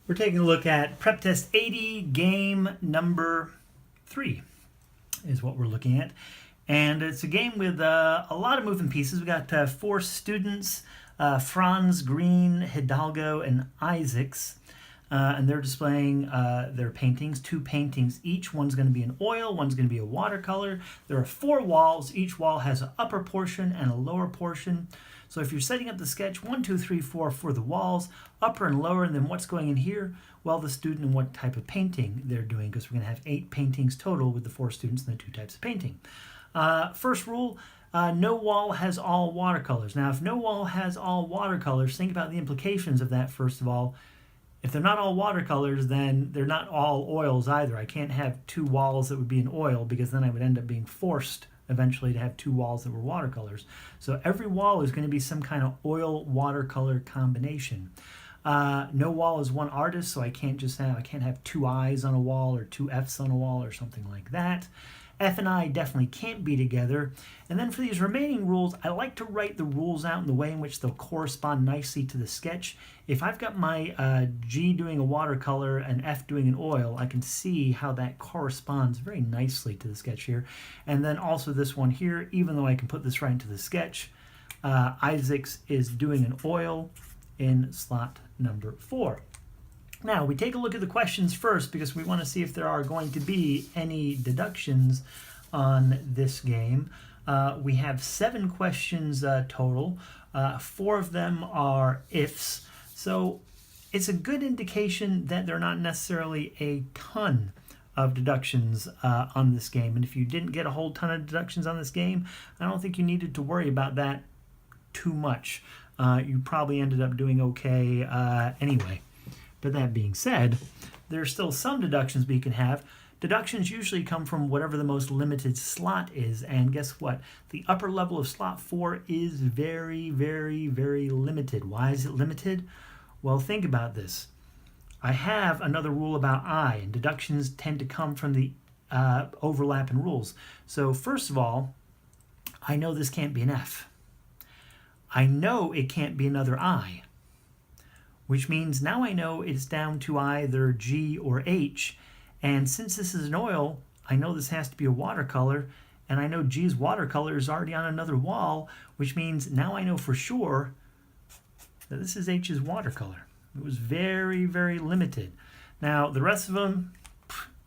We're taking a look at PrepTest 80, game number 3 is what we're looking at. And it's a game with a lot of moving pieces. We got 4 students, Franz, Greene, Hidalgo, and Isaacs. And they're displaying their paintings, 2 paintings each. One's going to be an oil, one's going to be a watercolor. There are 4 walls. Each wall has an upper portion and a lower portion. So if you're setting up the sketch, 1, 2, 3, 4 for the walls, upper and lower, and then what's going in here? Well, the student and what type of painting they're doing, because we're going to have 8 paintings total with the 4 students and the 2 types of painting. First rule, no wall has all watercolors. Now, if no wall has all watercolors, think about the implications of that first of all. If they're not all watercolors, then they're not all oils either. I can't have 2 walls that would be an oil, because then I would end up being forced eventually to have 2 walls that were watercolors. So every wall is going to be some kind of oil watercolor combination. No wall is one artist, so I can't have 2 I's on a wall or 2 F's on a wall or something like that. F and I definitely can't be together. And then for these remaining rules, I like to write the rules out in the way in which they'll correspond nicely to the sketch. If I've got my G doing a watercolor and F doing an oil, I can see how that corresponds very nicely to the sketch here. And then also this one here, even though I can put this right into the sketch, Isaacs is doing an oil in slot number 4. Now, we take a look at the questions first because we want to see if there are going to be any deductions on this game. We have 7 questions total. 4 of them are ifs. So it's a good indication that there are not necessarily a ton of deductions on this game. And if you didn't get a whole ton of deductions on this game, I don't think you needed to worry about that too much. You probably ended up doing okay anyway. But that being said, there are still some deductions we can have. Deductions usually come from whatever the most limited slot is. And guess what? The upper level of slot 4 is very, very, very limited. Why is it limited? Well, think about this. I have another rule about I, and deductions tend to come from the overlap in rules. So first of all, I know this can't be an F. I know it can't be another I, which means now I know it's down to either G or H. And since this is an oil, I know this has to be a watercolor, and I know G's watercolor is already on another wall, which means now I know for sure that this is H's watercolor. It was very, very limited. Now, the rest of them,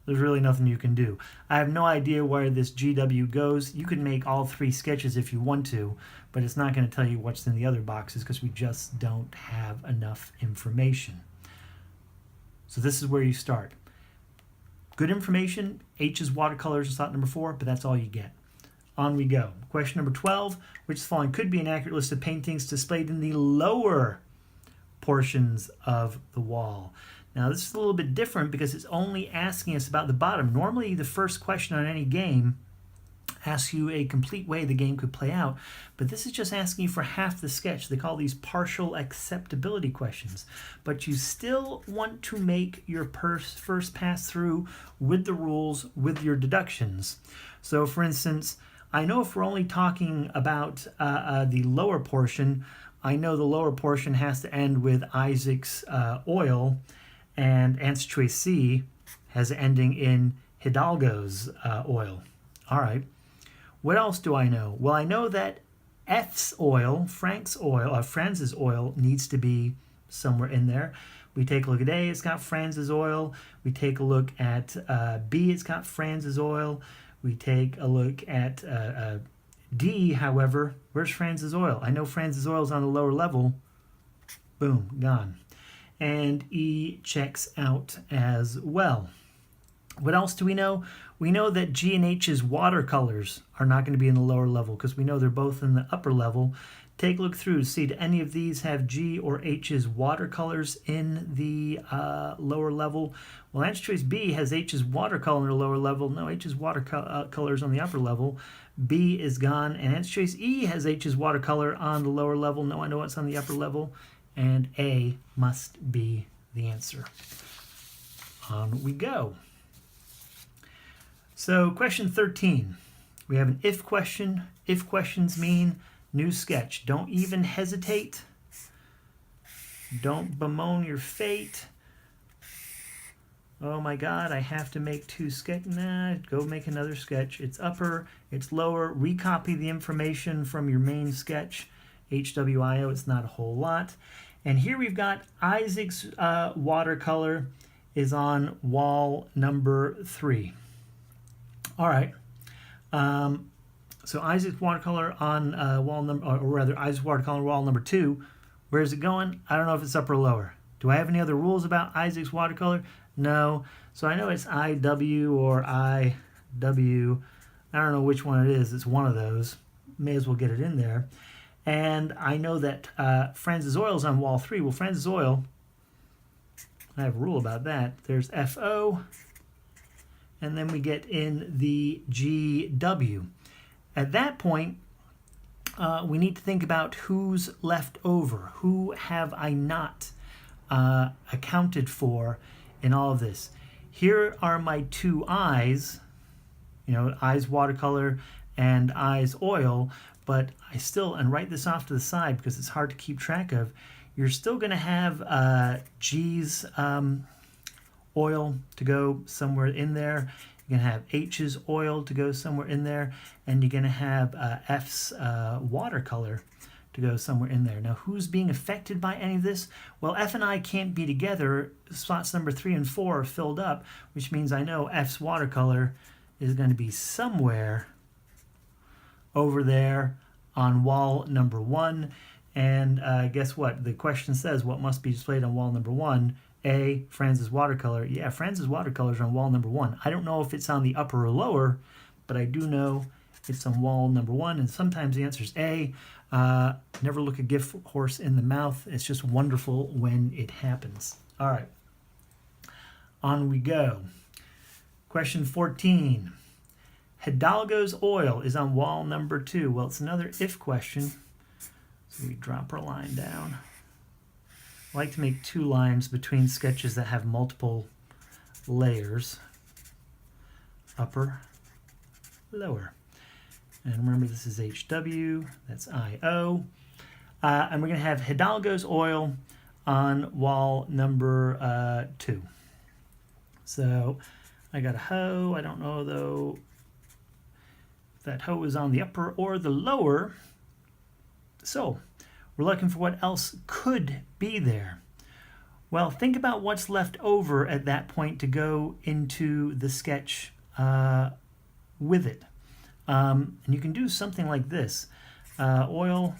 there's really nothing you can do. I have no idea where this GW goes. You can make all 3 sketches if you want to, but it's not going to tell you what's in the other boxes because we just don't have enough information. So this is where you start. Good information, H's watercolors in slot number 4, but that's all you get. On we go. Question number 12, which is following could be an accurate list of paintings displayed in the lower portions of the wall. Now, this is a little bit different because it's only asking us about the bottom. Normally, the first question on any game asks you a complete way the game could play out, but this is just asking you for half the sketch. They call these partial acceptability questions, but you still want to make your first pass through with the rules, with your deductions. So, for instance, I know if we're only talking about the lower portion, I know the lower portion has to end with Isaac's oil, and answer choice C has an ending in Hidalgo's oil. All right. What else do I know? Well, I know that F's oil, Franz's oil, needs to be somewhere in there. We take a look at A, it's got Franz's oil. We take a look at B, it's got Franz's oil. We take a look at D, however, where's Franz's oil? I know Franz's oil is on the lower level. Boom, gone. And E checks out as well. What else do we know? We know that G and H's watercolors are not going to be in the lower level because we know they're both in the upper level. Take a look through to see, do any of these have G or H's watercolors in the lower level? Well, answer choice B has H's watercolor in the lower level. No, H's watercolors on the upper level. B is gone. And answer choice E has H's watercolor on the lower level. No, I know it's on the upper level. And A must be the answer. On we go. So question 13, we have an if question. If questions mean new sketch. Don't even hesitate. Don't bemoan your fate. Oh my God, I have to make two sketch. Nah, go make another sketch. It's upper, it's lower. Recopy the information from your main sketch. HWIO, it's not a whole lot. And here we've got Isaac's watercolor is on wall number 3. All right. So Isaac's watercolor on wall number, or rather Isaac's watercolor on wall number 2. Where is it going? I don't know if it's upper or lower. Do I have any other rules about Isaac's watercolor? No. So I know it's IW or IW. I don't know which one it is. It's one of those. May as well get it in there. And I know that Franz's oil is on wall 3. Well, Franz's oil, I have a rule about that. There's FO, and then we get in the GW. At that point, we need to think about who's left over. Who have I not accounted for in all of this? Here are my two eyes, eyes watercolor and eyes oil, but I still, and write this off to the side because it's hard to keep track of, you're still going to have G's oil to go somewhere in there. You're going to have H's oil to go somewhere in there, and you're going to have F's watercolor to go somewhere in there. Now, who's being affected by any of this? Well, F and I can't be together. Spots number 3 and 4 are filled up, which means I know F's watercolor is going to be somewhere over there on wall number 1. And guess what? The question says, what must be displayed on wall number 1? A, Franz's watercolor. Yeah, Franz's watercolor is on wall number 1. I don't know if it's on the upper or lower, but I do know it's on wall number 1. And sometimes the answer is A. Never look a gift horse in the mouth. It's just wonderful when it happens. All right. On we go. Question 14. Hidalgo's oil is on wall number 2. Well, it's another if question. So we drop our line down. I like to make 2 lines between sketches that have multiple layers. Upper, lower. And remember, this is HW, that's IO. And we're going to have Hidalgo's oil on wall number 2. So I got a hoe. I don't know, though, if that hoe is on the upper or the lower. So we're looking for what else could be there. Well, think about what's left over at that point to go into the sketch with it. And you can do something like this. Oil,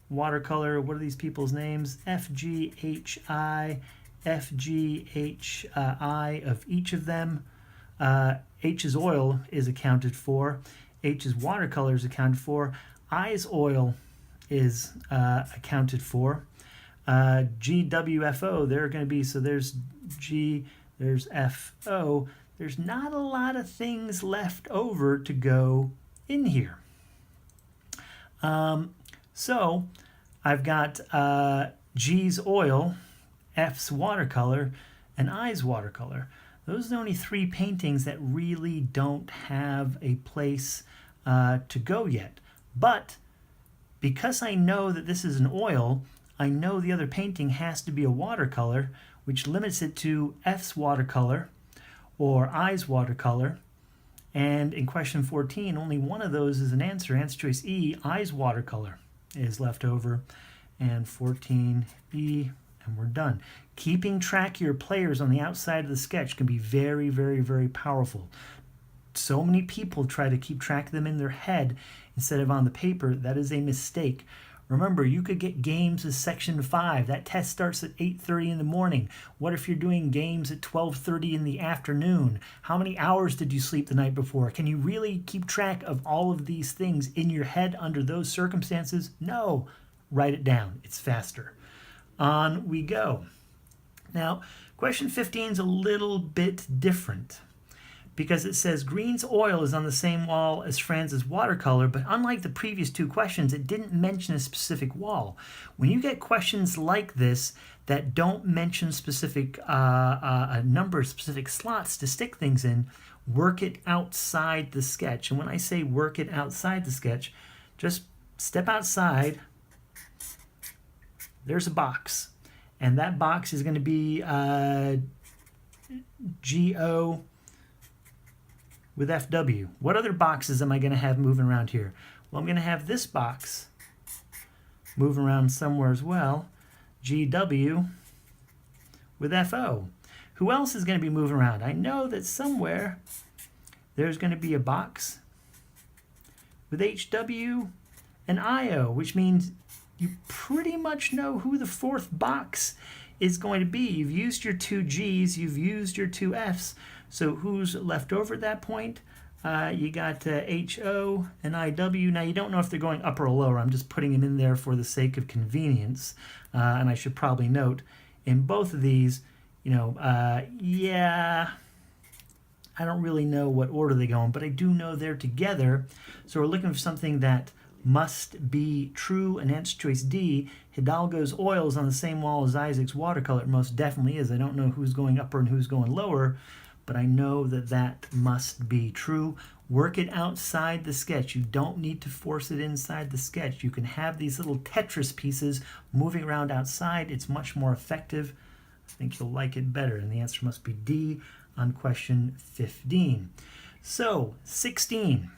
watercolor, what are these people's names? FGHI, FGHI of each of them. H's oil is accounted for. H's watercolor is accounted for. I's oil is accounted for. GWFO, they're going to be, so there's G, there's FO. There's not a lot of things left over to go in here. So I've got G's oil, F's watercolor, and I's watercolor. Those are the only 3 paintings that really don't have a place to go yet. But because I know that this is an oil, I know the other painting has to be a watercolor, which limits it to F's watercolor or I's watercolor. And in question 14, only one of those is an answer. Answer choice E, I's watercolor, is left over. And 14E, and we're done. Keeping track of your players on the outside of the sketch can be very, very, very powerful. So many people try to keep track of them in their head instead of on the paper. That is a mistake. Remember, you could get games as section 5. That test starts at 8:30 in the morning. What if you're doing games at 12:30 in the afternoon? How many hours did you sleep the night before? Can you really keep track of all of these things in your head under those circumstances? No. Write it down. It's faster. On we go. Now, question 15 is a little bit different, because it says Greene's oil is on the same wall as Franz's watercolor, but unlike the previous 2 questions, it didn't mention a specific wall. When you get questions like this that don't mention specific a number of specific slots to stick things in, work it outside the sketch. And when I say work it outside the sketch, just step outside. There's a box, and that box is going to be GO with FW. What other boxes am I going to have moving around here? Well, I'm going to have this box moving around somewhere as well. GW with FO. Who else is going to be moving around? I know that somewhere there's going to be a box with HW and IO, which means you pretty much know who the fourth box is going to be. You've used your two G's, you've used your two F's, so who's left over at that point? You got HO and IW. Now, you don't know if they're going upper or lower. I'm just putting them in there for the sake of convenience. And I should probably note, in both of these, yeah, I don't really know what order they go in, but I do know they're together. So we're looking for something that must be true, and answer choice D, Hidalgo's oil is on the same wall as Isaac's watercolor. It most definitely is. I don't know who's going upper and who's going lower, but I know that that must be true. Work it outside the sketch. You don't need to force it inside the sketch. You can have these little Tetris pieces moving around outside. It's much more effective. I think you'll like it better, and the answer must be D on question 15. So, 16.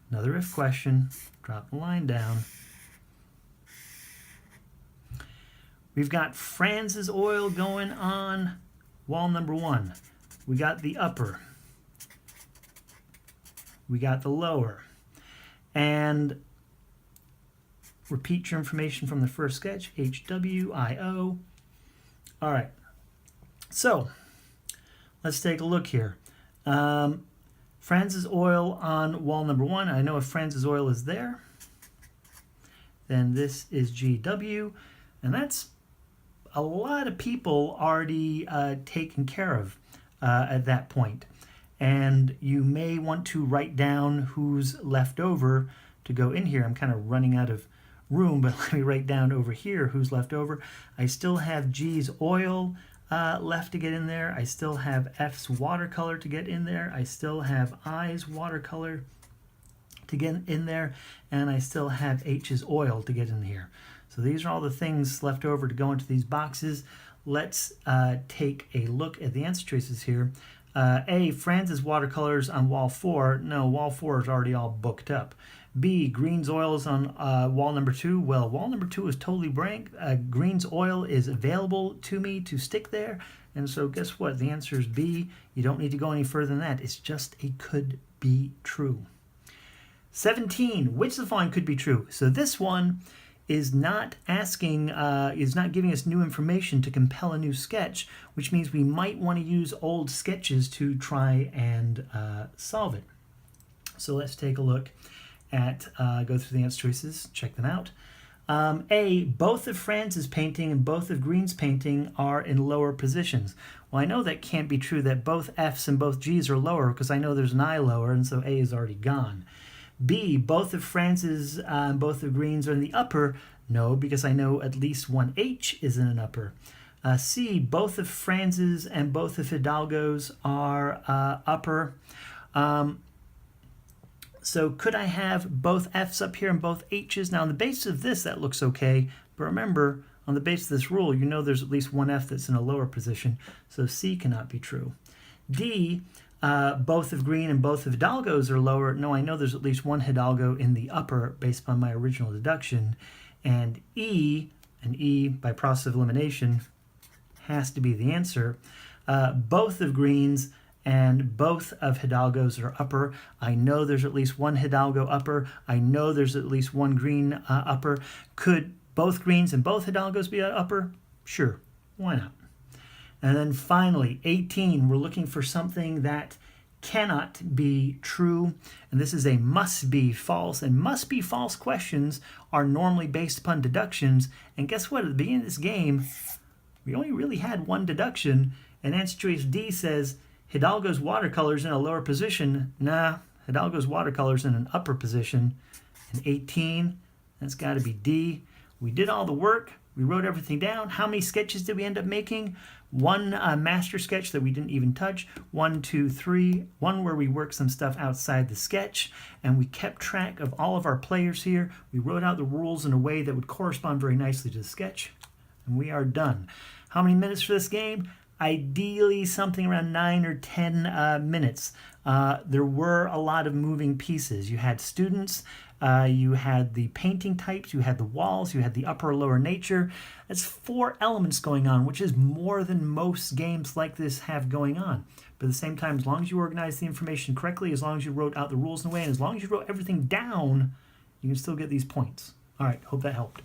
Another if question. Drop the line down. We've got Franz's oil going on wall number 1. We got the upper. We got the lower. And repeat your information from the first sketch, HWIO. All right. So, let's take a look here. Franz's oil on wall number 1. I know if Franz's oil is there, then this is GW, and that's a lot of people already taken care of at that point. And you may want to write down who's left over to go in here. I'm kind of running out of room, but let me write down over here who's left over. I still have G's oil left to get in there. I still have F's watercolor to get in there. I still have I's watercolor to get in there. And I still have H's oil to get in here. So these are all the things left over to go into these boxes. Let's take a look at the answer choices here. A, Franz's watercolors on wall 4. No, wall 4 is already all booked up. B, Greene's oil is on wall number 2. Well, wall number 2 is totally blank. Greene's oil is available to me to stick there. And so guess what? The answer is B. You don't need to go any further than that. It's just a could be true. 17, which of the following could be true? So this one is not asking, is not giving us new information to compel a new sketch, which means we might want to use old sketches to try and solve it. So let's take a look at, go through the answer choices, check them out. A, both of Franz's painting and both of Greene's painting are in lower positions. Well, I know that can't be true, that both F's and both G's are lower, because I know there's an I lower, and so A is already gone. B, both of Franz's and both of Greene's are in the upper. No, because I know at least one H is in an upper. C, both of Franz's and both of Hidalgo's are upper. So could I have both F's up here and both H's? Now on the basis of this, that looks okay. But remember, on the basis of this rule, you know there's at least one F that's in a lower position. So C cannot be true. D, both of Greene and both of Hidalgo's are lower. No, I know there's at least one Hidalgo in the upper based upon my original deduction. And E, by process of elimination, has to be the answer. Both of Greene's and both of Hidalgo's are upper. I know there's at least one Hidalgo upper. I know there's at least one Greene upper. Could both Greene's and both Hidalgo's be upper? Sure, why not? And then finally, 18, we're looking for something that cannot be true. And this is a must be false. And must be false questions are normally based upon deductions. And guess what? At the beginning of this game, we only really had one deduction. And answer choice D says Hidalgo's watercolor's in a lower position. Nah, Hidalgo's watercolor's in an upper position. And 18, that's got to be D. We did all the work. We wrote everything down. How many sketches did we end up making? One master sketch that we didn't even touch. 1, 2, 3. One where we worked some stuff outside the sketch. And we kept track of all of our players here. We wrote out the rules in a way that would correspond very nicely to the sketch. And we are done. How many minutes for this game? ideally something around 9 or 10 minutes. There were a lot of moving pieces. You had students, you had the painting types, you had the walls, you had the upper or lower nature. That's 4 elements going on, which is more than most games like this have going on. But at the same time, as long as you organized the information correctly, as long as you wrote out the rules in a way, and as long as you wrote everything down, you can still get these points. All right, hope that helped.